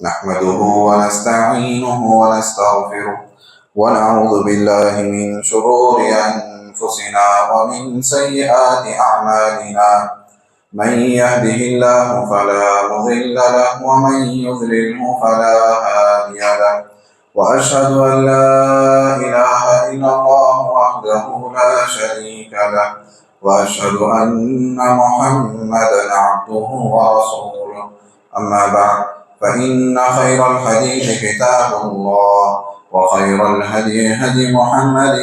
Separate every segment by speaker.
Speaker 1: نحمده ونستعينه ونستغفره ونعوذ بالله من شرور أنفسنا ومن سيئات أعمالنا من يهده الله فلا مضل له ومن يضلله فلا هادي له وأشهد أن لا إله إلا الله وحده لا شريك له وأشهد أن محمدا عبده ورسوله أما بعد فإن خير الحديث كتاب الله وخير الهدي هدي محمد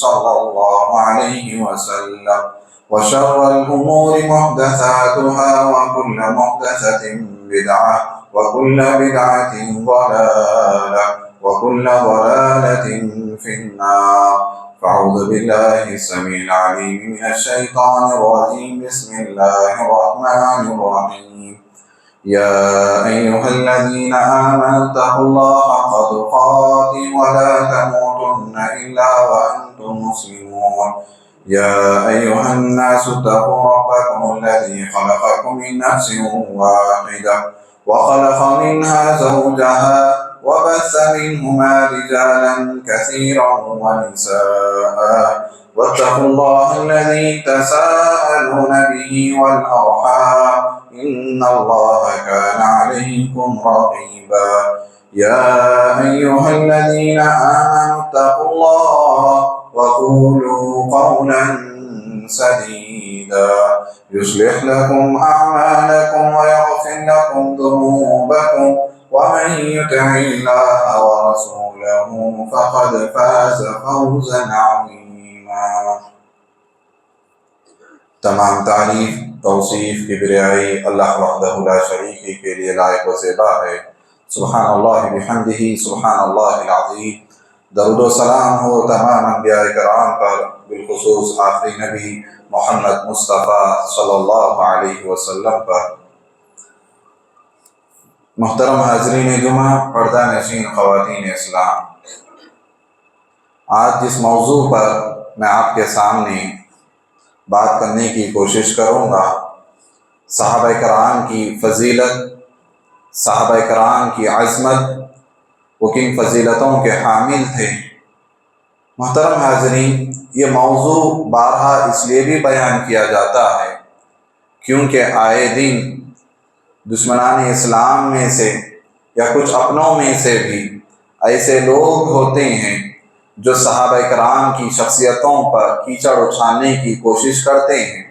Speaker 1: صلى الله عليه وسلم وشر الأمور محدثاتها وكل محدثة بدعة وكل بدعة ضلالة وكل ضلالة في النار. فأعوذ بالله السميع العليم من الشيطان الرجيم. بسم الله الرحمن الرحيم. يا أيها الذين آمنوا اتقوا الله حق تقاته ولا تموتن إلا وأنتم مسلمون. يا أيها الناس اتقوا ربكم الذي خلقكم من نفس واحدة وخلق منها زوجها وبث منهما رجالا كثيرا ونساء واتقوا الله الذي تساءلون به والأرحام إن الله كان عليكم رقيبا. يا أيها الذين آمنوا اتقوا الله وقولوا قولا سديدا يصلح لكم أعمالكم ويغفر لكم ذنوبكم ومن يطع الله ورسوله فقد فاز فوزا عظيما. تمام تعریف، توصیف، کبریائی اللہ وحدہ لا شریک کے لیے لائق و زیبا ہے۔ سبحان اللہ بحمدہ، سبحان اللہ العظیم۔ درود و سلام ہو تمام انبیاء کرام پر، بالخصوص آخری نبی محمد مصطفیٰ صلی اللہ علیہ وسلم پر۔ محترم حاضرین جمعہ، پردہ نشین خواتین اسلام، آج جس موضوع پر میں آپ کے سامنے بات کرنے کی کوشش کروں گا، صحابہ کرام کی فضیلت، صحابہ کرام کی عظمت، وہ کن فضیلتوں کے حامل تھے۔ محترم حاضرین، یہ موضوع بارہا اس لیے بھی بیان کیا جاتا ہے کیونکہ آئے دن دشمنان اسلام میں سے یا کچھ اپنوں میں سے بھی ایسے لوگ ہوتے ہیں جو صحابہ کرام کی شخصیتوں پر کیچڑ اچھالنے کی کوشش کرتے ہیں۔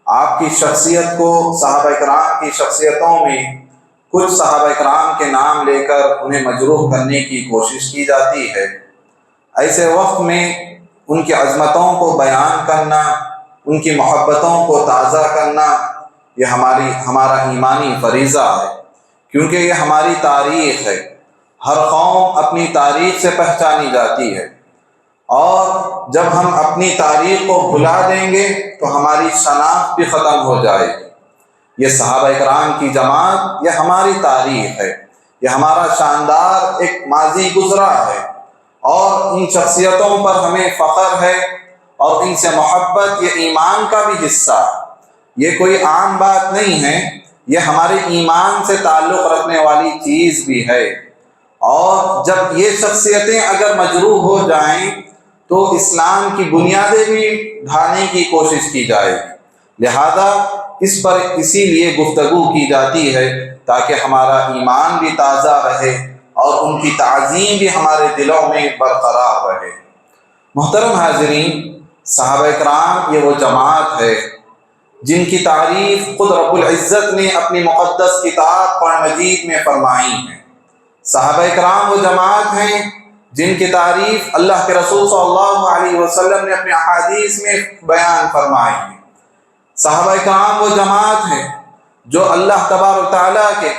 Speaker 1: آپ کی شخصیت کو، صحابہ کرام کی شخصیتوں میں کچھ صحابہ کرام کے نام لے کر انہیں مجروح کرنے کی کوشش کی جاتی ہے۔ ایسے وقت میں ان کی عظمتوں کو بیان کرنا، ان کی محبتوں کو تازہ کرنا، یہ ہمارا ایمانی فریضہ ہے، کیونکہ یہ ہماری تاریخ ہے۔ ہر قوم اپنی تاریخ سے پہچانی جاتی ہے، اور جب ہم اپنی تاریخ کو بھلا دیں گے تو ہماری شناخت بھی ختم ہو جائے گی۔ یہ صحابہ کرام کی جماعت، یہ ہماری تاریخ ہے، یہ ہمارا شاندار ایک ماضی گزرا ہے، اور ان شخصیتوں پر ہمیں فخر ہے اور ان سے محبت یہ ایمان کا بھی حصہ ہے۔ یہ کوئی عام بات نہیں ہے، یہ ہمارے ایمان سے تعلق رکھنے والی چیز بھی ہے، اور جب یہ شخصیتیں اگر مجروح ہو جائیں تو اسلام کی بنیادیں بھی ڈھانے کی کوشش کی جائے گی۔ لہذا اس پر اسی لیے گفتگو کی جاتی ہے تاکہ ہمارا ایمان بھی تازہ رہے اور ان کی تعظیم بھی ہمارے دلوں میں برقرار رہے۔ محترم حاضرین، صحابہ کرام یہ وہ جماعت ہے جن کی تعریف خود رب العزت نے اپنی مقدس کتاب قرآن مجید میں فرمائی ہے۔ صحابہ کرام وہ جماعت ہیں جن کی تعریف اللہ کے رسول صلی اللہ علیہ وسلم نے اپنے احادیث میں بیان فرمائی ہے۔ صحابہ کرام وہ جماعت ہیں جو اللہ تبارک و تعالیٰ کے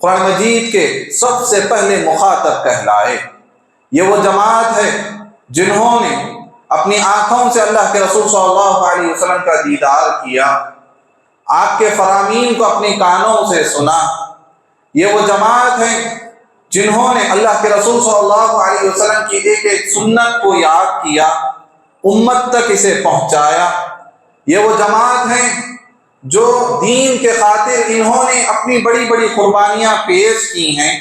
Speaker 1: قرآن مجید کے سب سے پہلے مخاطب کہلائے۔ یہ وہ جماعت ہے جنہوں نے اپنی آنکھوں سے اللہ کے رسول صلی اللہ علیہ وسلم کا دیدار کیا، آپ کے فرامین کو اپنے کانوں سے سنا۔ یہ وہ جماعت ہے جنہوں نے اللہ کے رسول صلی اللہ علیہ وسلم کی ایک ایک سنت کو یاد کیا، امت تک اسے پہنچایا۔ یہ وہ جماعت ہیں جو دین کے خاطر انہوں نے اپنی بڑی بڑی قربانیاں پیش کی ہیں،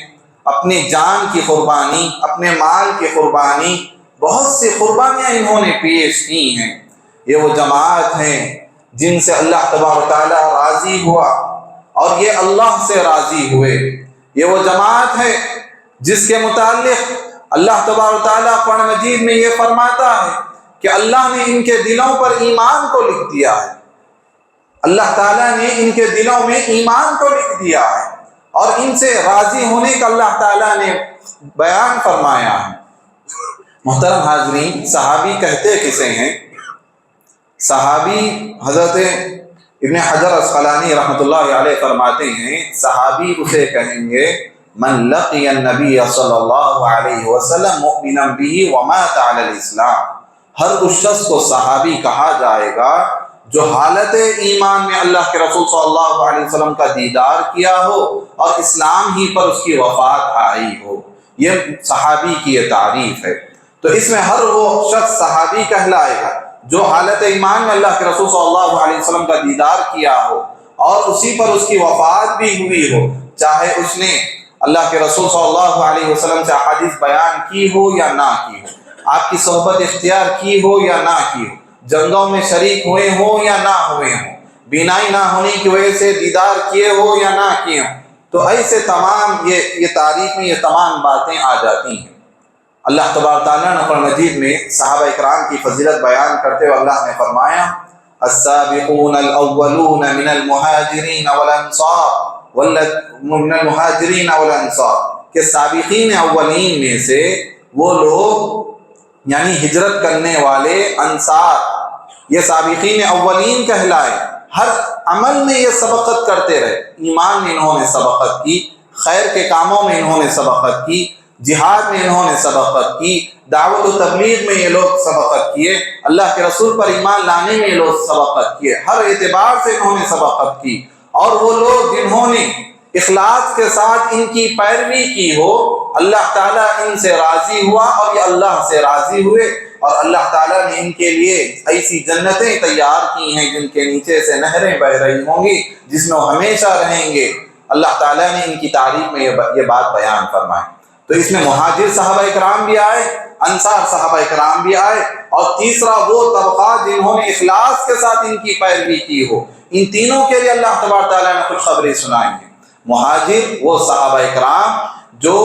Speaker 1: اپنی جان کی قربانی، اپنے مال کی قربانی، بہت سی قربانیاں انہوں نے پیش کی ہیں۔ یہ وہ جماعت ہیں جن سے اللہ تبارک و تعالیٰ راضی ہوا اور یہ اللہ سے راضی ہوئے۔ یہ وہ جماعت ہے جس کے متعلق اللہ تبارک و تعالیٰ قرآن مجید میں یہ فرماتا ہے کہ اللہ نے ان کے دلوں پر ایمان کو لکھ دیا ہے، اللہ تعالیٰ نے ان کے دلوں میں ایمان کو لکھ دیا ہے اور ان سے راضی ہونے کا اللہ تعالیٰ نے بیان فرمایا ہے۔ محترم حاضرین، صحابی کہتے کسے ہیں؟ صحابی حضرت ابن حجر عسقلانی رحمۃ اللہ علیہ فرماتے ہیں صحابی اسے کہیں گے من لقی النبی صلی اللہ علیہ وسلم مؤمنا به ومات علی الاسلام۔ ہر اس شخص کو صحابی کہا جائے گا جو حالت ایمان میں اللہ کے رسول صلی اللہ علیہ وسلم کا دیدار کیا ہو اور اسلام ہی پر اس کی وفات آئی ہو۔ یہ صحابی کی یہ تعریف ہے۔ تو اس میں ہر وہ شخص صحابی کہلائے گا جو حالت ایمان میں اللہ کے رسول صلی اللہ علیہ وسلم کا دیدار کیا ہو اور اسی پر اس کی وفات بھی ہوئی ہو، چاہے اس نے اللہ کے رسول صلی اللہ علیہ وسلم سے احادیث بیان کی ہو یا نہ کی ہو، آپ کی صحبت اختیار کی ہو یا نہ کی ہو، جنگوں میں شریک ہوئے ہوں یا نہ ہوئے ہوں، بینائی نہ ہونے کی وجہ سے دیدار کیے ہو یا نہ کیے ہوں، تو ایسے تمام یہ تاریخ میں یہ تمام باتیں آ جاتی ہیں۔ اللہ تبارک تعالیٰ نے قرآن مجید میں صحابہ اکرام کی فضیلت بیان کرتے ہوئے اللہ نے فرمایا السابقون الاولون من المہاجرین والانصار کہ سابقین اولین میں سے وہ لوگ یعنی ہجرت کرنے والے انصار، یہ سابقین اولین کہلائے، ہر عمل میں یہ سبقت کرتے رہے، ایمان میں انہوں نے سبقت کی، خیر کے کاموں میں انہوں نے سبقت کی، جہاد میں انہوں نے سبقت کی، دعوت و تبلیغ میں یہ لوگ سبقت کیے، اللہ کے رسول پر ایمان لانے میں یہ لوگ سبقت کیے، ہر اعتبار سے انہوں نے سبقت کی۔ اور وہ لوگ جنہوں نے اخلاص کے ساتھ ان کی پیروی کی ہو، اللہ تعالیٰ ان سے راضی ہوا اور یہ اللہ سے راضی ہوئے، اور اللہ تعالیٰ نے ان کے لیے ایسی جنتیں تیار کی ہیں جن کے نیچے سے نہریں بہ رہی ہوں گی، جس میں وہ ہمیشہ رہیں گے۔ اللہ تعالیٰ نے ان کی تعریف میں یہ بات بیان فرمائی۔ تو اس میں مہاجر صحابہ اکرام بھی آئے، انصار صحابہ اکرام بھی آئے، اور تیسرا وہ طبقات جنہوں نے اخلاص کے ساتھ ان کی پیروی کی ہو، ان تینوں کے لیے اللہ تبارک تعالیٰ نے خوشخبری سنائی ہے۔ مہاجر وہ صحابہ اکرام جو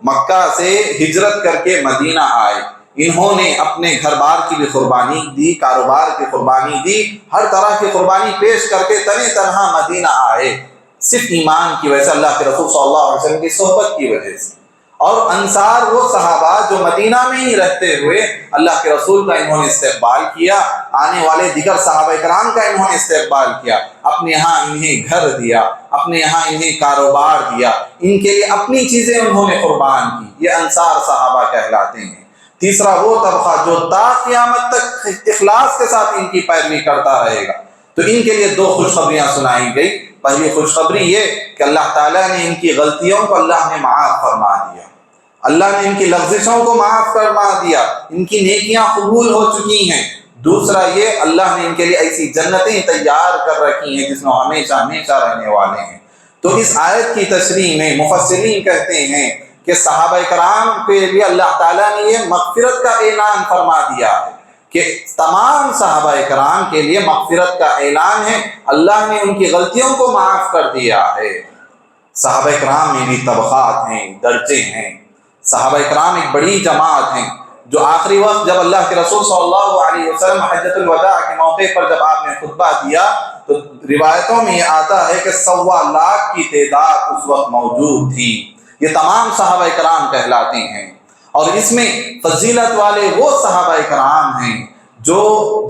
Speaker 1: مکہ سے ہجرت کر کے مدینہ آئے، انہوں نے اپنے گھر بار کی بھی قربانی دی، کاروبار کی قربانی دی، ہر طرح کی قربانی پیش کر کے تنہا تنہا مدینہ آئے، صرف ایمان کی وجہ سے، اللہ کے رسول صلی اللہ علیہ وسلم کی صحبت کی وجہ سے۔ اور انصار وہ صحابہ جو مدینہ میں ہی رہتے ہوئے اللہ کے رسول کا انہوں نے استقبال کیا، آنے والے دیگر صحابہ کرام کا انہوں نے استقبال کیا، اپنے یہاں انہیں گھر دیا، اپنے یہاں انہیں کاروبار دیا، ان کے لیے اپنی چیزیں انہوں نے قربان کی، یہ انصار صحابہ کہلاتے ہیں۔ تیسرا وہ طبقہ جو تا قیامت تک اخلاص کے ساتھ ان کی پیروی کرتا رہے گا، تو ان کے لیے دو خوشخبریاں سنائی گئی۔ پہلی خوشخبری یہ کہ اللہ تعالیٰ نے ان کی غلطیوں کو اللہ نے معاف فرما دیا، اللہ نے ان کی لغزشوں کو معاف فرما دیا، ان کی نیکیاں قبول ہو چکی ہیں۔ دوسرا یہ اللہ نے ان کے لیے ایسی جنتیں تیار کر رکھی ہیں جس میں ہمیشہ ہمیشہ رہنے والے ہیں۔ تو اس آیت کی تشریح میں مفسرین کہتے ہیں کہ صحابہ کرام کے لیے اللہ تعالیٰ نے یہ مغفرت کا اعلان فرما دیا ہے کہ تمام صحابہ کرام کے لیے مغفرت کا اعلان ہے، اللہ نے ان کی غلطیوں کو معاف کر دیا ہے۔ صحابہ کرام میں بھی طبقات ہیں، درجے ہیں۔ صحابہ کرام ایک بڑی جماعت ہیں جو آخری وقت جب اللہ کے رسول صلی اللہ علیہ وسلم حجۃ الوداع کے موقع پر جب آپ نے خطبہ دیا تو روایتوں میں یہ آتا ہے کہ 1.25 لاکھ کی تعداد اس وقت موجود تھی۔ یہ تمام صحابہ کرام کہلاتے ہیں، اور اس میں فضیلت والے وہ صحابہ کرام ہیں جو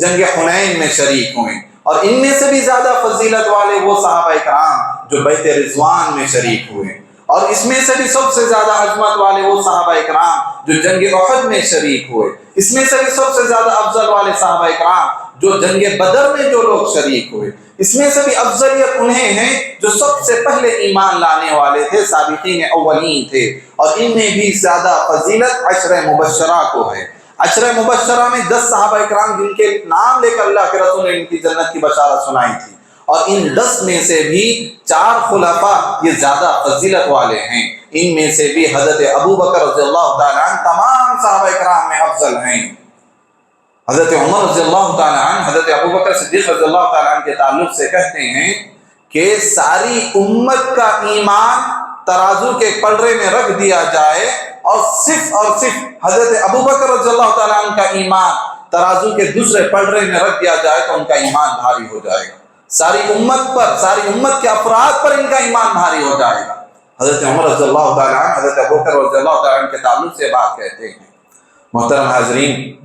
Speaker 1: جنگ حنین میں شریک ہوئے، اور ان میں سے بھی زیادہ فضیلت والے وہ صحابہ کرام جو بیعت رضوان میں شریک ہوئے، اور اس میں سے بھی سب سے زیادہ عظمت والے وہ صحابہ کرام جو جنگ احد میں شریک ہوئے، اس میں سے بھی سب سے زیادہ افضل والے صحابہ کرام جو جنگ بدر میں جو لوگ شریک ہوئے، اس میں سے بھی افضلیت انہیں ہیں جو سب سے پہلے ایمان لانے والے تھے، سابقین اولین تھے، اور ان میں بھی زیادہ فضیلت عشرہ مبشرہ کو ہے۔ عشرہ مبشرہ میں 10 صحابہ کرام جن کے نام لے کر اللہ کے رسول نے ان کی جنت کی بشارت سنائی تھی، اور ان 10 میں سے بھی 4 خلفاء یہ زیادہ فضیلت والے ہیں۔ ان میں سے بھی حضرت ابو بکر رضی اللہ تعالیٰ عنہ تمام صحابہ کرام میں افضل ہیں۔ حضرت عمر رضی اللہ تعالیٰ عنہ حضرت ابو بکر صدیق رضی اللہ تعالیٰ عنہ کے تعلق سے کہتے ہیں کہ ساری امت کا ایمان ترازو کے پلڑے میں رکھ دیا جائے اور صرف حضرت ابو بکر رضی اللہ تعالیٰ عنہ کا ایمان ترازو کے دوسرے پلڑے میں رکھ دیا جائے تو ان کا ایمان بھاری ہو جائے گا۔ ساری امت کے افراد پر ان کا ایمان بھاری ہو جائے گا۔ حضرت عمر رضی اللہ تعالیٰ عنہ حضرت ابو بکر رضی اللہ تعالیٰ عنہ کے تعلق سے بات کہتے ہیں۔ محترم حاضرین،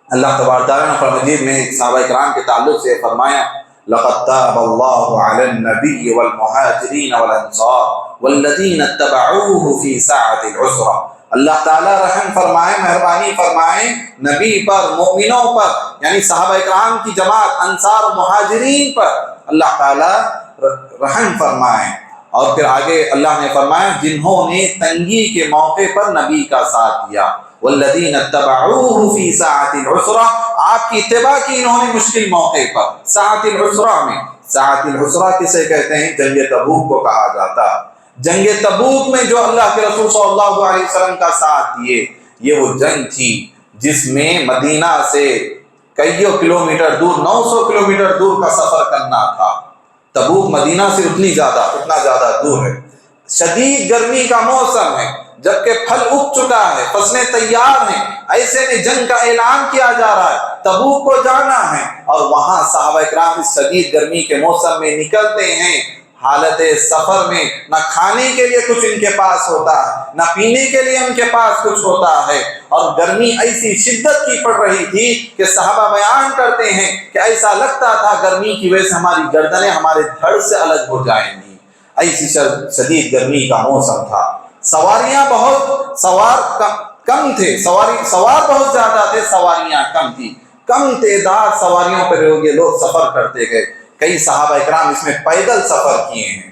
Speaker 1: اللہ تبارک تعالیٰ نے قرآن مجید میں صحابہ کرام کے تعلق سے فرمایا لقد تاب الله على النبي والمهاجرين والانصار والذين اتبعوه في ساعة العسرة۔ اللہ تعالیٰ رحم فرمائے، مہربانی فرمائے نبی پر، مومنوں پر، یعنی صحابہ کرام کی جماعت انصار و مہاجرین پر اللہ تعالیٰ رحم فرمائے۔ اور پھر آگے اللہ نے فرمایا جنہوں نے تنگی کے موقع پر نبی کا ساتھ دیا، والذین اتبعوه فی ساعة العسرہ، آپ کی اتباع کی انہوں نے مشکل موقع پر، ساعة العسرہ میں۔ ساعة العسرہ کسے کہتے ہیں؟ جنگ تبوک کو کہا جاتا۔ جنگ تبوک میں جو اللہ کے رسول صلی اللہ علیہ وسلم کا ساتھ دیے، یہ وہ جنگ تھی جس میں مدینہ سے کئیوں کلومیٹر دور، 900 کلومیٹر دور کا سفر کرنا تھا۔ تبوک مدینہ سے اتنا زیادہ دور ہے، شدید گرمی کا موسم ہے، جبکہ پھل اگ چکا ہے، فصلیں تیار ہیں، ایسے میں جنگ کا اعلان کیا جا رہا ہے، تبوک کو جانا ہے، اور وہاں صحابہ کرام اس شدید گرمی کے موسم میں نکلتے ہیں، حالت سفر میں نہ کھانے کے لیے کچھ ان کے پاس ہوتا ہے، نہ پینے کے لیے ان کے پاس کچھ ہوتا ہے، اور گرمی ایسی شدت کی پڑ رہی تھی کہ صحابہ بیان کرتے ہیں کہ ایسا لگتا تھا گرمی کی وجہ سے ہماری گردنیں ہمارے دھڑ سے الگ ہو جائیں گی، ایسی شدید گرمی کا موسم تھا۔ سواریاں کم تھے، سوار بہت زیادہ تھے، سواریاں کم تھی، کم تعداد سواریوں پر یہ لوگ سفر کرتے گئے۔ کئی صحابہ اکرام اس میں پیدل سفر کیے ہیں،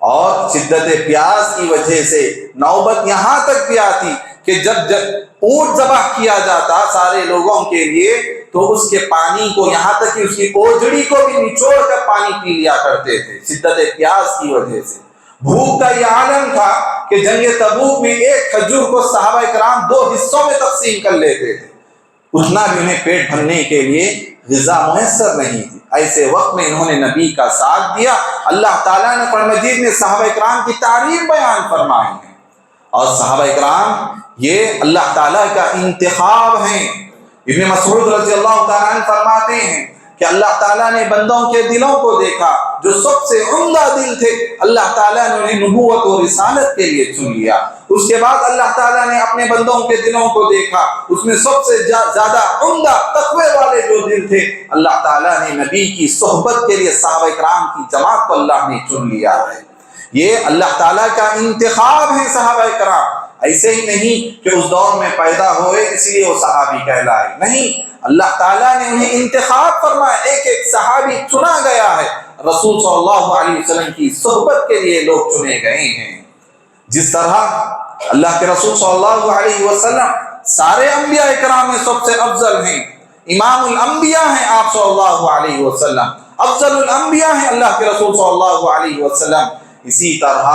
Speaker 1: اور شدت پیاس کی وجہ سے نوبت یہاں تک بھی آتی کہ جب اونٹ ذبح کیا جاتا سارے لوگوں کے لیے تو اس کے پانی کو، یہاں تک کہ اس کی اوجڑی کو بھی نچوڑ کر پانی پی لیا کرتے تھے شدت پیاس کی وجہ سے۔ بھوک کا یہ عالم تھا کہ جنگ تبوک میں ایک کھجور کو صحابہ کرام 2 حصوں میں تقسیم کر لیتے تھے، اتنا بھی انہیں پیٹ بھرنے کے لیے غذا میسر نہیں تھی۔ ایسے وقت میں انہوں نے نبی کا ساتھ دیا۔ اللہ تعالیٰ نے قرآن مجید میں صحابہ کرام کی تعریف بیان فرمائی ہے، اور صحابہ کرام یہ اللہ تعالیٰ کا انتخاب ہیں۔ ابن مسعود رضی اللہ تعالیٰ عنہ فرماتے ہیں کہ اللہ تعالیٰ نے بندوں کے دلوں کو دیکھا، جو سب سے عمدہ دل تھے اللہ تعالیٰ نے انہیں نبوت اور رسالت کے لیے چن لیا۔ اس کے بعد اللہ تعالیٰ نے اپنے بندوں کے دلوں کو دیکھا، اس میں سب سے زیادہ عمدہ تقوی والے جو دل تھے اللہ تعالیٰ نے نبی کی صحبت کے لیے صحابہ کرام کی جماعت کو اللہ نے چن لیا ہے۔ یہ اللہ تعالیٰ کا انتخاب ہے صحابہ کرام، ایسے ہی نہیں کہ اس دور میں پیدا ہوئے اس لیے وہ صحابی کہلائے، نہیں، اللہ تعالیٰ نے انہیں انتخاب فرمایا، ایک ایک صحابی چنا گیا ہے، رسول صلی اللہ علیہ وسلم کی صحبت کے لیے لوگ چنے گئے ہیں۔ جس طرح اللہ کے رسول صلی اللہ علیہ وسلم سارے انبیاء کرام میں سب سے افضل ہیں، امام الانبیاء ہیں آپ صلی اللہ علیہ وسلم، افضل الانبیاء ہیں اللہ کے رسول صلی اللہ علیہ وسلم، اسی طرح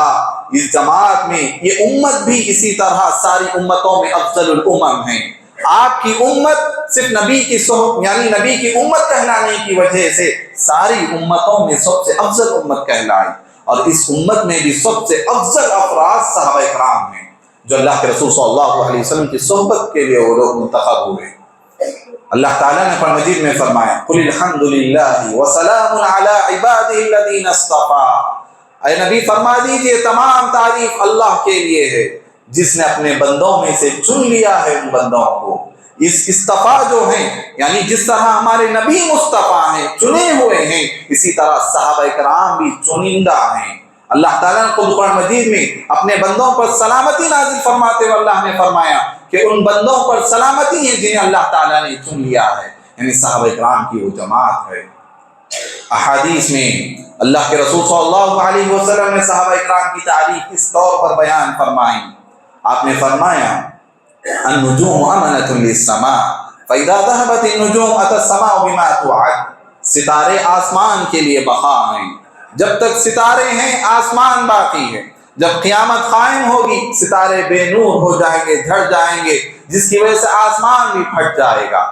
Speaker 1: اس جماعت میں یہ امت بھی اسی طرح ساری امتوں میں افضل الامم ہیں۔ آپ کی امت صرف نبی کی صحبت یعنی نبی کی امت کہلانے کی وجہ سے ساری امتوں میں سب سے افضل امت کہلائی، اور اس امت میں بھی سب سے افضل افراد صحابہ کرام ہیں جو اللہ کے رسول صلی اللہ علیہ وسلم کی صحبت کے لیے وہ لوگ منتخب ہوئے۔ اللہ تعالیٰ نے قرآن مجید میں فرمایا قل الحمد للہ وسلام علی عبادہ الذین اصطفیٰ، اے نبی فرما دیجئے تمام تعریف اللہ کے لیے ہے جس نے اپنے بندوں میں سے چن لیا ہے ان بندوں کو۔ اس اصطفیٰ جو ہیں یعنی جس طرح ہمارے نبی مصطفیٰ ہیں، چنے ہوئے ہیں، اسی طرح صحابہ کرام بھی چنندہ ہیں۔ اللہ تعالیٰ نے خود قرآن مجید میں اپنے بندوں پر سلامتی نازل فرماتے ہوئے اللہ نے فرمایا کہ ان بندوں پر سلامتی ہے جنہیں اللہ تعالیٰ نے چن لیا ہے، یعنی صحابہ کرام کی وہ جماعت ہے۔ احادیث میں اللہ کے رسول صلی اللہ علیہ وسلم نے صحابہ کرام کی تعریف اس طور پر بیان فرمائی، آپ نے فرمایا النجوم امنۃ للسماء فاذا ذهبت النجوم اتى السماء بما توعد، ستارے آسمان کے لیے بقا ہیں، جب تک ستارے ہیں آسمان باقی ہے۔ جب قیامت قائم ہوگی ستارے بے نور ہو جائیں گے، جھڑ جائیں گے، جس کی وجہ سے آسمان بھی پھٹ جائے گا۔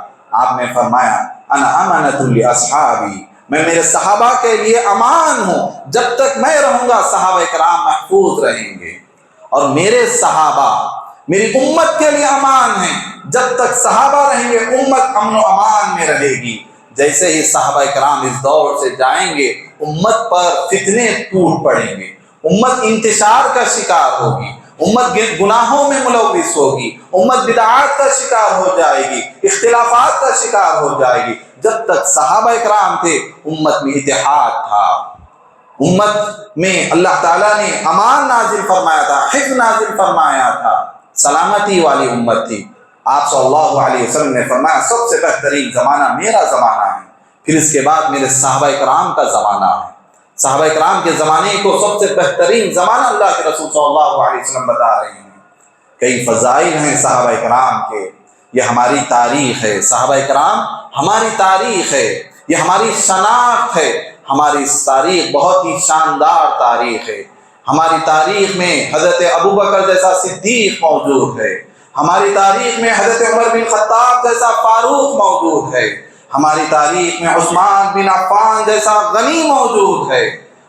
Speaker 1: آپ نے فرمایا انا امنۃ لاصحابی، میں میرے صحابہ کے لیے امان ہوں، جب تک میں رہوں گا صحابہ کرام محفوظ رہیں گے، اور میرے صحابہ میری امت کے لیے امان ہیں، جب تک صحابہ رہیں گے امت امن و امان میں رہے گی۔ جیسے ہی صحابہ کرام اس دور سے جائیں گے امت پر فتنے ٹوٹ پڑیں گے، امت انتشار کا شکار ہوگی، امت گناہوں میں ملوث ہوگی، امت بدعات کا شکار ہو جائے گی، اختلافات کا شکار ہو جائے گی۔ جب تک صحابہ کرام تھے امت میں اتحاد تھا، امت میں اللہ تعالیٰ نے امان نازل فرمایا تھا، حفظ نازل فرمایا تھا، سلامتی والی امت تھی۔ آپ صلی اللہ علیہ وسلم نے فرمایا سب سے بہترین زمانہ میرا زمانہ ہے، پھر اس کے بعد میرے صحابہ کرام کا زمانہ ہے۔ صحابہ کرام کے زمانے کو سب سے بہترین زمانہ اللہ کے رسول صلی اللہ علیہ وسلم بتا رہے ہیں۔ کئی فضائل ہیں صحابہ کرام کے، یہ ہماری تاریخ ہے، صحابہ کرام ہماری تاریخ ہے، یہ ہماری شناخت ہے۔ ہماری تاریخ بہت ہی شاندار تاریخ ہے۔ ہماری تاریخ میں حضرت ابوبکر جیسا صدیق موجود ہے، ہماری تاریخ میں حضرت عمر بن خطاب جیسا فاروق موجود ہے، ہماری تاریخ میں عثمان بن عفان جیسا غنی موجود ہے،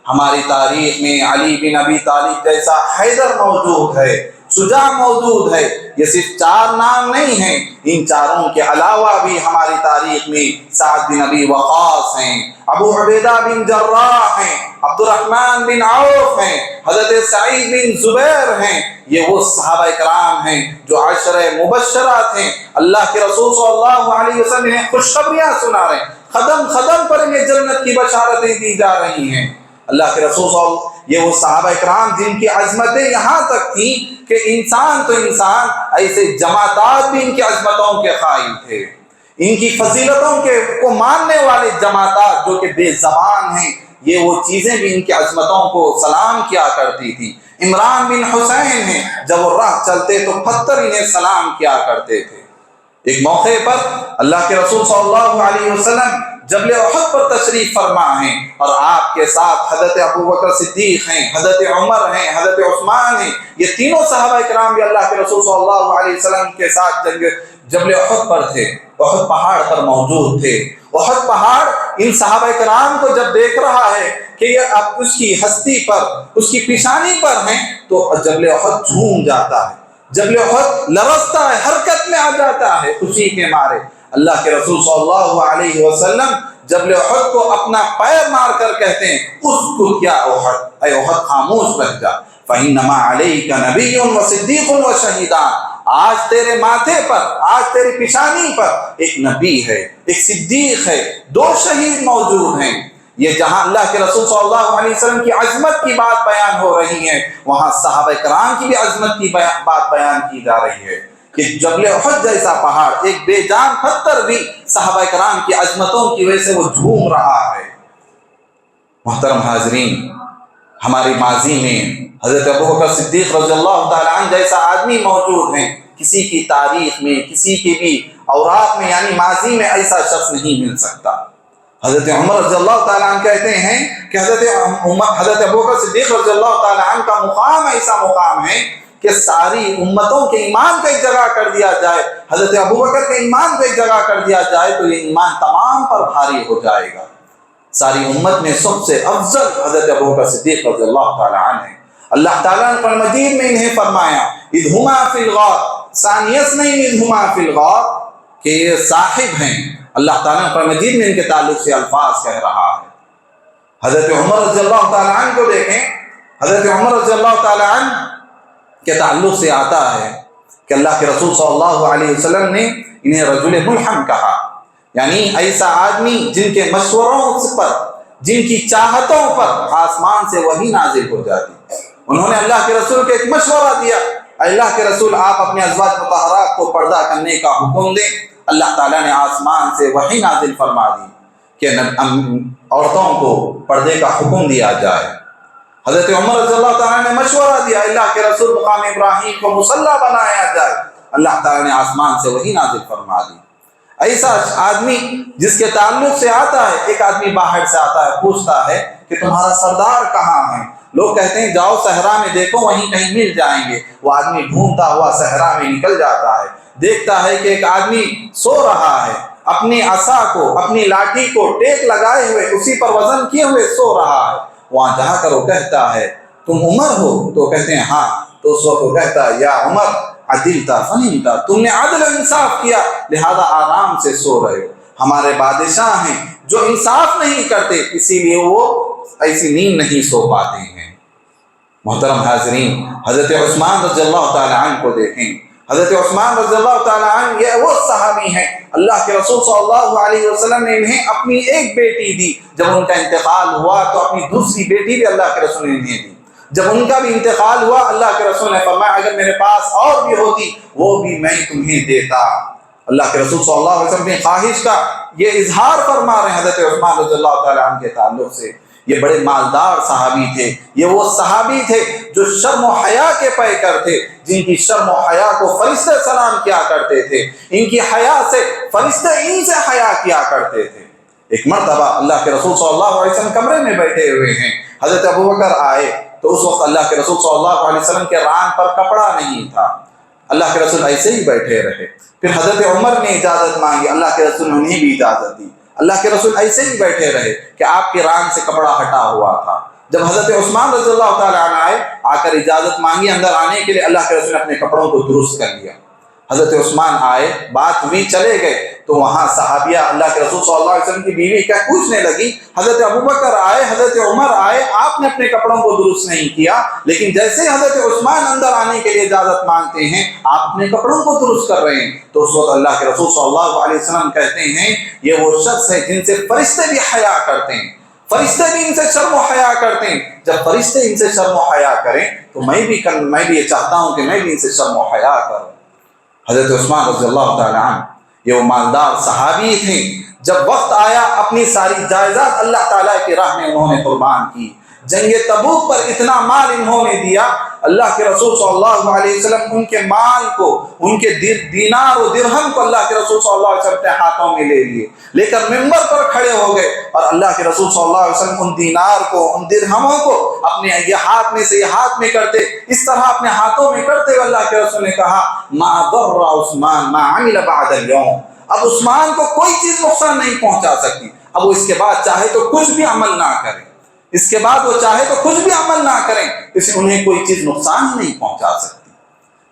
Speaker 1: ہماری تاریخ میں علی بن ابی طالب جیسا حیدر موجود ہے، شجاع موجود ہے۔ یہ صرف چار نام نہیں ہیں، ان چاروں کے علاوہ بھی ہماری تاریخ میں سعد بن ابی وقاص ہیں، ابو عبیدہ بن جراح ہیں، عبد الرحمن بن عوف ہیں، حضرت سعید بن زبیر ہیں۔ یہ وہ صحابہ کرام ہیں جو عشرہ مبشرات ہیں، اللہ کے رسول صلی اللہ علیہ وسلم نے خوشخبریاں سنا رہے ہیں، قدم قدم پر انہیں جنت کی بشارتیں دی جا رہی ہیں۔ اللہ کے رسول صلی اللہ، یہ وہ صحابہ کرام جن کی عظمتیں یہاں تک تھیں کہ انسان تو انسان، ایسے جماعتات بھی ان کی عظمتوں کے قائل تھے، ان کی فضیلتوں کو ماننے والے جماعتات جو کہ بے زبان ہیں، یہ وہ چیزیں بھی ان کی عظمتوں کو سلام کیا کرتی تھی۔ عمران بن حسین ہیں، جب وہ راہ چلتے تو پتھر انہیں سلام کیا کرتے تھے۔ ایک موقع پر اللہ کے رسول صلی اللہ علیہ وسلم جبل احد پر تشریف فرما ہیں، اور آپ کے ساتھ حضرت ابوبکر صدیق ہیں، حضرت عمر ہیں، حضرت عثمان ہیں۔ یہ تینوں صحابہ کرام بھی اللہ کے رسول صلی اللہ علیہ وسلم کے ساتھ جبل احد پر تھے، احد پہاڑ پر موجود تھے۔ احد پہاڑ ان صحابہ کرام کو جب دیکھ رہا ہے کہ یہ اب اس کی ہستی پر، اس کی پیشانی پر ہیں، تو جبل احد جھوم جاتا ہے، جبل احد لرزتا ہے، حرکت میں آ جاتا ہے خوشی کے مارے۔ اللہ کے رسول صلی اللہ علیہ وسلم جبل احد کو اپنا پیر مار کر کہتے ہیں اسکت یا احد، اے احد خاموش رہ جا، فإنما علیک نبی و صدیق و شہیدان، آج تیرے ماتھے پر، آج تیری پیشانی پر ایک نبی ہے، ایک صدیق ہے، دو شہید موجود ہیں۔ یہ جہاں اللہ کے رسول صلی اللہ علیہ وسلم کی عظمت کی بات بیان ہو رہی ہے، وہاں صحابہ کرام کی بھی عظمت کی بات بیان کی جا رہی ہے کہ جبل احد جیسا پہاڑ، ایک بے جان پتھر بھی صحابہ کرام کی عظمتوں کی وجہ سے وہ جھوم رہا ہے۔ محترم حاضرین، ہماری ماضی میں حضرت ابوبکر صدیق رضی اللہ تعالیٰ عنہ جیسا آدمی موجود ہیں، کسی کی تاریخ میں، کسی کی بھی اوراق میں، یعنی ماضی میں ایسا شخص نہیں مل سکتا۔ حضرت عمر رضی اللہ تعالیٰ عنہ کہتے ہیں کہ حضرت ابوبکر صدیق رضی اللہ تعالیٰ عنہ کا مقام ایسا مقام ہے کہ ساری امتوں کے ایمان کو ایک جگہ کر دیا جائے، حضرت ابوبکر کے ایمان کو ایک جگہ کر دیا جائے تو یہ ایمان تمام پر بھاری ہو جائے گا۔ ساری امت میں سب سے افضل حضرت ابوبکر صدیق رضی اللہ تعالیٰ عنہ ہے۔ اللہ تعالیٰ نے قرآن مجید میں انہیں فرمایا اذ ہما فی الغار، ثانیس نہیں اذ ہما فی الغار، کہ یہ صاحب ہیں۔ اللہ تعالیٰ نے قرآن مجید میں ان کے تعلق سے الفاظ کہہ رہا ہے۔ حضرت عمر رضی اللہ تعالیٰ عنہ کو دیکھیں، حضرت عمر رضی اللہ تعالیٰ عنہ کے تعلق سے آتا ہے کہ اللہ کے رسول صلی اللہ علیہ وسلم نے انہیں رجل ملحم کہا، یعنی ایسا آدمی جن کے مشوروں پر، جن کی چاہتوں پر آسمان سے وحی نازل ہو جاتی۔ انہوں نے اللہ کے رسول کو ایک مشورہ دیا، اللہ کے رسول آپ اپنے ازواج مطہرات کو پردہ کرنے کا حکم دیں۔ اللہ تعالیٰ نے آسمان سے وحی نازل فرما دی کہ عورتوں کو پردے کا حکم دیا جائے۔ حضرت عمر رضی اللہ تعالیٰ نے مشورہ دیا اللہ کے رسول مقام ابراہیم کو مصلی بنایا جائے، اللہ تعالیٰ نے آسمان سے وحی نازل فرما دی۔ ایسا آدمی جس کے تعلق سے آتا ہے، ایک آدمی باہر سے آتا ہے، پوچھتا ہے کہ تمہارا سردار کہاں ہے؟ لوگ کہتے ہیں جاؤ صحرا میں دیکھو، وہیں کہیں مل جائیں گے۔ وہ آدمی ڈھونڈتا ہوا صحرا میں نکل جاتا ہے، دیکھتا ہے کہ ایک آدمی سو رہا ہے، اپنی عصا کو، اپنی لاٹھی کو ٹیک لگائے ہوئے، اسی پر وزن کیے ہوئے سو رہا ہے۔ وہاں جا کر وہ کہتا ہے تم عمر ہو؟ تو کہتے ہیں ہاں۔ تو اس وقت وہ کہتا ہے یا عمر عدلتا فنمتا، تم نے عدل و انصاف کیا لہذا آرام سے سو رہے ہو۔ ہمارے بادشاہ ہیں جو انصاف نہیں کرتے، اسی لیے وہ ایسی نیند نہیں سو پاتے ہیں۔ محترم حاضرین، حضرت عثمان رضی اللہ تعالی عنہ کو دیکھیں۔ حضرت عثمان رضی اللہ تعالی عنہ یہ وہ صحابی ہیں، اللہ کے رسول صلی اللہ علیہ وسلم نے انہیں اپنی ایک بیٹی دی، جب ان کا انتقال ہوا تو اپنی دوسری بیٹی بھی اللہ کے رسول نے انہیں دی۔ جب ان کا بھی انتقال ہوا، اللہ کے رسول نے فرمایا اگر میرے پاس اور بھی ہوتی وہ بھی میں تمہیں دیتا۔ اللہ کے رسول صلی اللہ علیہ وسلم کی خواہش کا یہ اظہار فرما رہے ہیں حضرت عثمان رضی اللہ تعالیٰ عنہ کے تعلق سے۔ یہ بڑے مالدار صحابی تھے، یہ وہ صحابی تھے جو شرم و حیا کے پیکر تھے، جن کی شرم و حیا کو فرشتے سلام کیا کرتے تھے، ان کی حیا سے فرشتے ان سے حیا کیا کرتے تھے۔ ایک مرتبہ اللہ کے رسول صلی اللہ علیہ وسلم کمرے میں بیٹھے ہوئے ہیں، حضرت ابوبکر آئے تو اس وقت اللہ کے رسول صلی اللہ علیہ وسلم کے ران پر کپڑا نہیں تھا، اللہ کے رسول ایسے ہی بیٹھے رہے۔ پھر حضرت عمر نے اجازت مانگی، اللہ کے رسول نے انہیں بھی اجازت دی، اللہ کے رسول ایسے ہی بیٹھے رہے کہ آپ کے ران سے کپڑا ہٹا ہوا تھا۔ جب حضرت عثمان رضی اللہ تعالیٰ عنہ آئے، آ کر اجازت مانگی اندر آنے کے لیے، اللہ کے رسول نے اپنے کپڑوں کو درست کر لیا۔ حضرت عثمان آئے، بات ہوئی، چلے گئے تو وہاں صحابیہ اللہ کے رسول صلی اللہ علیہ وسلم کی بیوی کیا پوچھنے لگی، حضرت ابوبکر آئے، حضرت عمر آئے، آپ نے اپنے کپڑوں کو درست نہیں کیا، لیکن جیسے حضرت عثمان اندر آنے کے لیے اجازت مانگتے ہیں آپ اپنے کپڑوں کو درست کر رہے ہیں۔ تو اس وقت اللہ کے رسول صلی اللہ علیہ وسلم کہتے ہیں یہ وہ شخص ہے جن سے فرشتے بھی حیا کرتے ہیں، فرشتے بھی ان سے شرم و حیا کرتے ہیں۔ جب فرشتے ان سے شرم و حیا کریں تو میں بھی یہ چاہتا ہوں کہ میں بھی ان سے شرم و حیا کروں۔ حضرت عثمان رضی اللہ تعالیٰ عنہ یہ وہ مالدار صحابی تھے، جب وقت آیا اپنی ساری جائیداد اللہ تعالیٰ کی راہ میں انہوں نے قربان کی۔ جنگ تبوک پر اتنا مال انہوں نے دیا، اللہ کے رسول صلی اللہ علیہ وسلم ان کے مال کو، ان کے دینار و درہم کو اللہ کے رسول صلی اللہ علیہ وسلم اپنے ہاتھوں میں لے لیے، لے کر ممبر پر کھڑے ہو گئے اور اللہ کے رسول صلی اللہ علیہ وسلم ان دینار کو، ان درہموں کو اپنے یہ ہاتھ میں سے یہ ہاتھ میں کرتے، اس طرح اپنے ہاتھوں میں کرتے ہوئے اللہ کے رسول نے کہا ما ضر عثمان ما عمل بعد اليوم، اب عثمان کو کوئی چیز نقصان نہیں پہنچا سکتی، اب وہ اس کے بعد چاہے تو کچھ بھی عمل نہ کریں، اس کے بعد وہ چاہے تو کچھ بھی عمل نہ کریں، اس سے انہیں کوئی چیز نقصان ہی نہیں پہنچا سکتی۔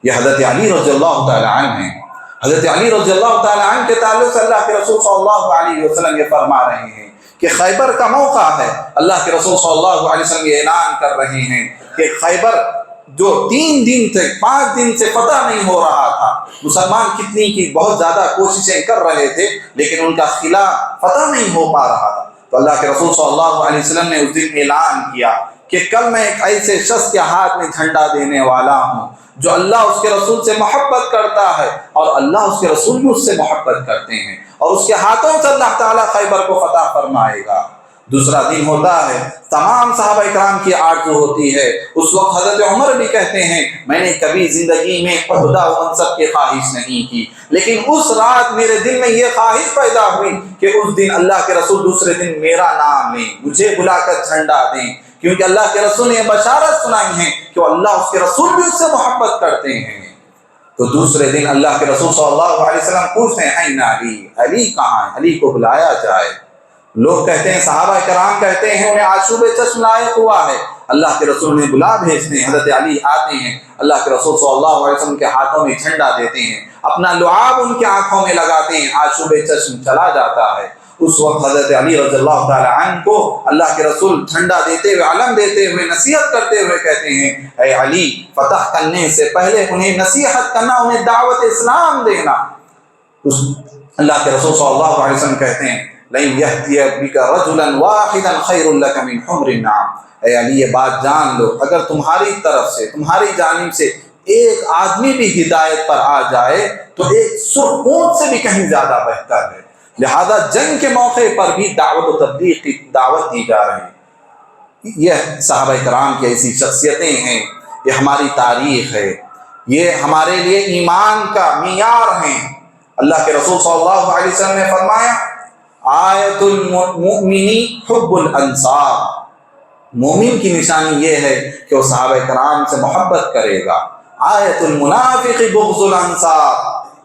Speaker 1: یہ حضرت علی رضی اللہ تعالیٰ عنہ ہیں۔ حضرت علی رضی اللہ تعالیٰ عنہ کے تعلق سے اللہ کے رسول صلی اللہ علیہ وسلم یہ فرما رہے ہیں کہ خیبر کا موقع ہے، اللہ کے رسول صلی اللہ علیہ وسلم یہ اعلان کر رہے ہیں کہ خیبر جو 3 دن سے 5 دن سے فتح نہیں ہو رہا تھا، مسلمان کتنی کی بہت زیادہ کوششیں کر رہے تھے لیکن ان کا قلعہ فتح نہیں ہو پا رہا تھا، تو اللہ کے رسول صلی اللہ علیہ وسلم نے اس دن اعلان کیا کہ کل میں ایک ایسے شخص کے ہاتھ میں جھنڈا دینے والا ہوں جو اللہ اس کے رسول سے محبت کرتا ہے اور اللہ اس کے رسول بھی اس سے محبت کرتے ہیں، اور اس کے ہاتھوں سے اللہ تعالیٰ خیبر کو فتح فرمائے گا۔ دوسرا دن ہوتا ہے، تمام صحابہ کرام کی آرزو ہوتی ہے، اس وقت حضرت عمر بھی کہتے ہیں میں نے کبھی زندگی میں عہدہ و منصب کی خواہش نہیں کی، لیکن اس رات میرے دل میں یہ خواہش پیدا ہوئی کہ اس دن اللہ کے رسول دوسرے دن میرا نام لیں، مجھے بلا کر جھنڈا دیں، کیونکہ اللہ کے رسول نے یہ بشارت سنائی ہے کہ اللہ اس کے رسول بھی اس سے محبت کرتے ہیں۔ تو دوسرے دن اللہ کے رسول صلی اللہ علیہ وسلم پوچھتے ہیں این علی، علی کہاں ہے، علی کو بلایا جائے۔ لوگ کہتے ہیں، صحابہ کرام کہتے ہیں انہیں آشوب چشم لائق ہوا ہے، اللہ کے رسول نے بلا بھیجتے ہیں، حضرت علی آتے ہیں، اللہ کے رسول صلی اللہ علیہ وسلم کے ہاتھوں میں جھنڈا دیتے ہیں، اپنا لعاب ان کے آنکھوں میں لگاتے ہیں، آشوب چشم چلا جاتا ہے۔ اس وقت حضرت علی رضی اللہ تعالی عنہ کو اللہ کے رسول جھنڈا دیتے ہوئے، علم دیتے ہوئے، نصیحت کرتے ہوئے کہتے ہیں اے علی، فتح کرنے سے پہلے انہیں نصیحت کرنا، انہیں دعوت اسلام دینا۔ اللہ کے رسول صلی اللہ علیہ وسلم کہتے ہیں لَن يَهْدِيَ بِكَ رَجُلًا وَاحِدًا خَيْرٌ لَكَ مِنْ حُمْرِ النَّعَمِ، اے علی یہ بات جان لو، اگر تمہاری طرف سے، تمہاری جانب سے ایک آدمی بھی ہدایت پر آ جائے تو ایک سرخ اونٹ سے بھی کہیں زیادہ بہتر ہے۔ لہذا جنگ کے موقع پر بھی دعوت و تبلیغ کی دعوت دی جا رہی ہے۔ یہ صحابہ کرام کی ایسی شخصیتیں ہیں، یہ ہماری تاریخ ہے، یہ ہمارے لیے ایمان کا معیار ہیں۔ اللہ کے رسول صلی اللہ علیہ وسلم نے فرمایا آیت المؤمن حب الانصار، مومن کی نشانی یہ ہے کہ وہ صحابہ کرام سے محبت کرے گا۔ آیت المنافق بغض الانصار،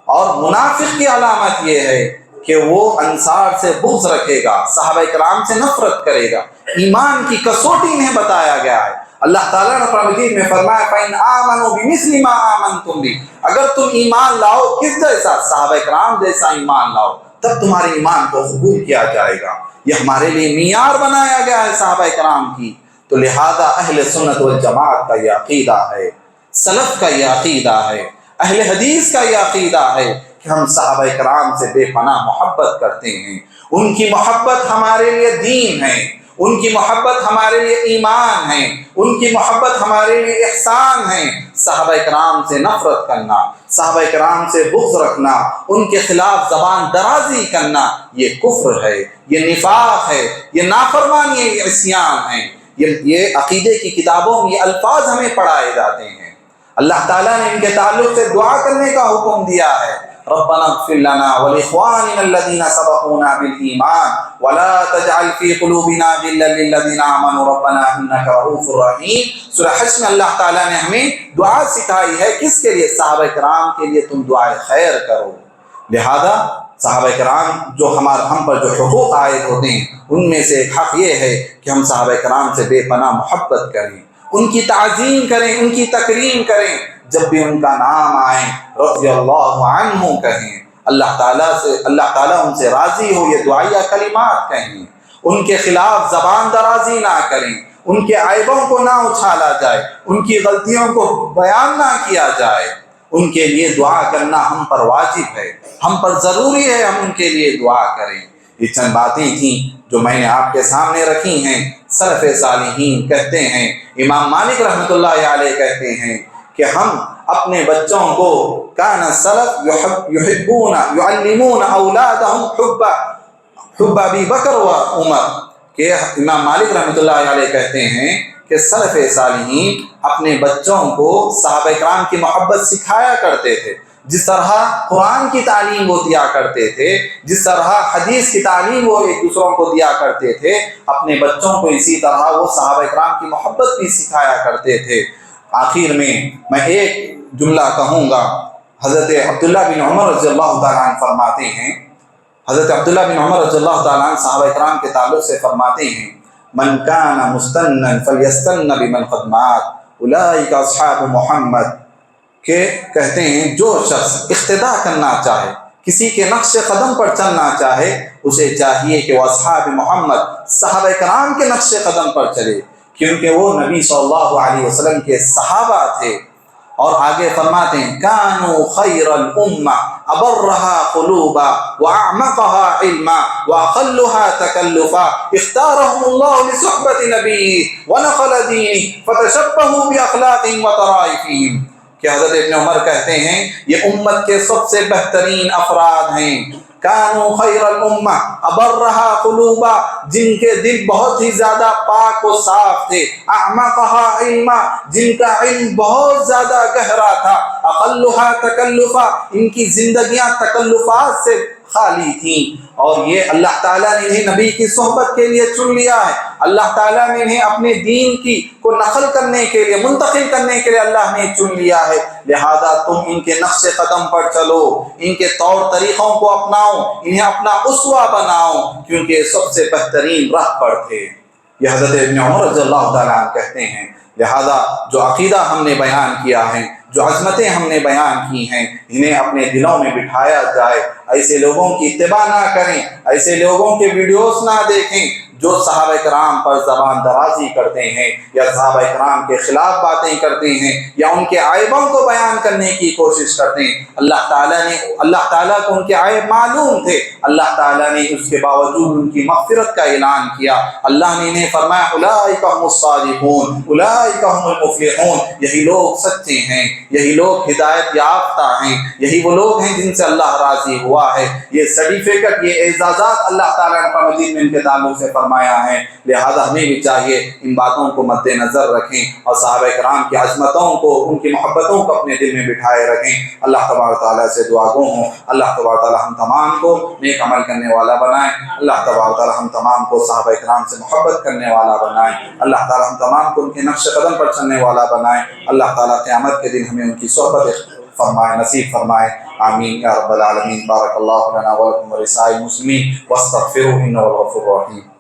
Speaker 1: اور منافق کی علامت یہ ہے کہ وہ انصار سے بغض رکھے گا، صحابہ کرام سے نفرت کرے گا۔ ایمان کی کسوٹی میں بتایا گیا ہے۔ اللہ تعالیٰ نے قرآن مجید میں فرمایا فَإِنْ آمَنُوا بِمِثْلِ مَا آمَنْتُمْ بِهِ، اگر تم ایمان لاؤ کس جیسا؟ صحابہ کرام جیسا ایمان لاؤ، تب تمہارے ایمان کو قبول کیا جائے گا۔ یہ ہمارے لیے معیار بنایا گیا ہے صحابہ کرام کی۔ تو لہذا اہل سنت والجماعت کا یہ عقیدہ ہے، سلف کا یہ عقیدہ ہے، اہل حدیث کا یہ عقیدہ ہے کہ ہم صحابہ کرام سے بے پناہ محبت کرتے ہیں۔ ان کی محبت ہمارے لیے دین ہے، ان کی محبت ہمارے لیے ایمان ہے، ان کی محبت ہمارے لیے احسان ہے۔ صحابہ کرام سے نفرت کرنا، صحابہ کرام سے بغض رکھنا، ان کے خلاف زبان درازی کرنا، یہ کفر ہے، یہ نفاق ہے، یہ نافرمانی ہے، یہ عصیان ہے۔ یہ عقیدے کی کتابوں میں یہ الفاظ ہمیں پڑھائے جاتے ہیں۔ اللہ تعالیٰ نے ان کے تعلق سے دعا کرنے کا حکم دیا ہے، ربنا اغفر لنا ولاخواننا الذين سبقونا بالایمان ولا تجعل في قلوبنا غلا للذين آمنوا ربنا انك رؤوف رحیم۔ سورہ حشر میں اللہ تعالیٰ نے ہمیں دعا سکھائی ہے، کس کے لیے؟ صحابہ کرام کے لیے تم دعائے خیر کرو۔ لہذا صحابہ کرام جو ہم پر جو حقوق عائد ہوتے ہیں ان میں سے ایک حق یہ ہے کہ ہم صحابہ کرام سے بے پناہ محبت کریں، ان کی تعظیم کریں، ان کی تکریم کریں، جب بھی ان کا نام آئے رضی اللہ عنہ کہیں، اللہ تعالیٰ ان سے راضی ہو، یہ دعائیہ کلمات کہیں، ان کے خلاف زبان درازی نہ کریں، ان کے عیبوں کو نہ اچھالا جائے، ان کی غلطیوں کو بیان نہ کیا جائے، ان کے لیے دعا کرنا ہم پر واجب ہے، ہم پر ضروری ہے ہم ان کے لیے دعا کریں۔ یہ چند باتیں تھیں جو میں نے آپ کے سامنے رکھی ہیں۔ سلف صالحین کہتے ہیں، امام مالک رحمۃ اللہ علیہ کہتے ہیں کہ ہم اپنے بچوں کو کان السلف یحبون یعلمون اولادہم حب ابی بکر و عمر، کہ امام مالک رحمۃ اللہ علیہ کہتے ہیں کہ سلف صالحین اپنے بچوں کو صحابہ کرام کی محبت سکھایا کرتے تھے، جس طرح قرآن کی تعلیم وہ دیا کرتے تھے، جس طرح حدیث کی تعلیم وہ ایک دوسروں کو دیا کرتے تھے، اپنے بچوں کو اسی طرح وہ صحابہ کرام کی محبت بھی سکھایا کرتے تھے۔ آخر میں ایک جملہ کہوں گا۔ حضرت عبداللہ بن عمر رضی اللہ تعالیٰ عنہ فرماتے ہیں، حضرت عبداللہ بن عمر رضی اللہ تعالیٰ عنہ صحابہ کرام کے تعلق سے فرماتے ہیں، من کان مستنا فلیستن بمن قد مات اولئک اصحاب محمد، کہ کہتے ہیں جو شخص اقتداء کرنا چاہے، کسی کے نقش قدم پر چلنا چاہے، اسے چاہیے کہ وہ اصحاب محمد صحابہ کرام کے نقش قدم پر چلے، کیونکہ وہ نبی صلی اللہ علیہ وسلم کے صحابہ تھے۔ اور آگے فرماتے ہیں کانوا خیر الامہ ابرها قلوبا واعمقها علما واقلها تکلفا اختارهم الله لصحبة نبیہ ونقل دینہ فتشبہوا باخلاقهم وطرائفهم، کہ حضرت ابن عمر کہتے ہیں یہ امت کے سب سے بہترین افراد ہیں۔ کانوا خیر الامہ ابرها قلوبا، جن کے دل بہت ہی زیادہ پاک و صاف تھے، اعمقها علما، جن کا علم بہت زیادہ گہرا تھا، اقلها تکلفا، ان کی زندگیاں تکلفات سے خالی تھیں، اور یہ اللہ تعالیٰ نے انہیں نبی کی صحبت کے لیے چن لیا ہے، اللہ تعالیٰ نے انہیں اپنے دین کو نقل کرنے کے لیے، منتقل کرنے کے لیے اللہ نے چن لیا ہے۔ لہذا تم ان کے نقش قدم پر چلو، ان کے طور طریقوں کو اپناؤ، انہیں اپنا اسوہ بناؤ، کیونکہ یہ سب سے بہترین راہ پر تھے۔ یہ حضرت ابن عمر رضی اللہ تعالیٰ عنہ کہتے ہیں۔ لہذا جو عقیدہ ہم نے بیان کیا ہے، جو عظمتیں ہم نے بیان کی ہیں، انہیں اپنے دلوں میں بٹھایا جائے، ایسے لوگوں کی اتباع نہ کریں، ایسے لوگوں کے ویڈیوز نہ دیکھیں جو صحابہ کرام پر زبان درازی کرتے ہیں، یا صحابہ کرام کے خلاف باتیں کرتے ہیں، یا ان کے عیبوں کو بیان کرنے کی کوشش کرتے ہیں۔ اللہ تعالیٰ کو ان کے عیب معلوم تھے، اللہ تعالیٰ نے اس کے باوجود ان کی مغفرت کا اعلان کیا۔ اللہ نے انہیں فرمایا اولئک هم الصادقون اولئک هم المفلحون، یہی لوگ سچے ہیں، یہی لوگ ہدایت یافتہ ہیں، یہی وہ لوگ ہیں جن سے اللہ راضی ہوا ہے۔ یہ سرٹیفکیٹ، یہ اعزازات اللہ تعالیٰ نے قرآن مجید میں ان کے تعلق سے فرمایا۔ فرمایا ہے، لہذا ہمیں بھی چاہیے ان باتوں کو مد نظر رکھیں اور صحابہ کرام کی عظمتوں کو، ان کی محبتوں کو اپنے دل میں بٹھائے رکھیں۔ اللہ تبارک تعالیٰ سے دعا گو ہوں اللہ تبارک تعالیٰ ہم تمام کو نیک عمل کرنے والا بنائیں، اللہ تبارک تعالیٰ ہم تمام کو صحابہ کرام سے محبت کرنے والا بنائیں، اللہ تعالیٰ ہم تمام کو ان کے نقش قدم پر چلنے والا بنائیں، اللہ تعالیٰ قیامت کے دن ہمیں ان کی صحبت فرمائے، نصیب فرمائے، آمین یا رب العالمین۔ بارک اللہ لنا ولکم ولسائر المسلمین واستغفروہ انہ هو الغفور الرحیم۔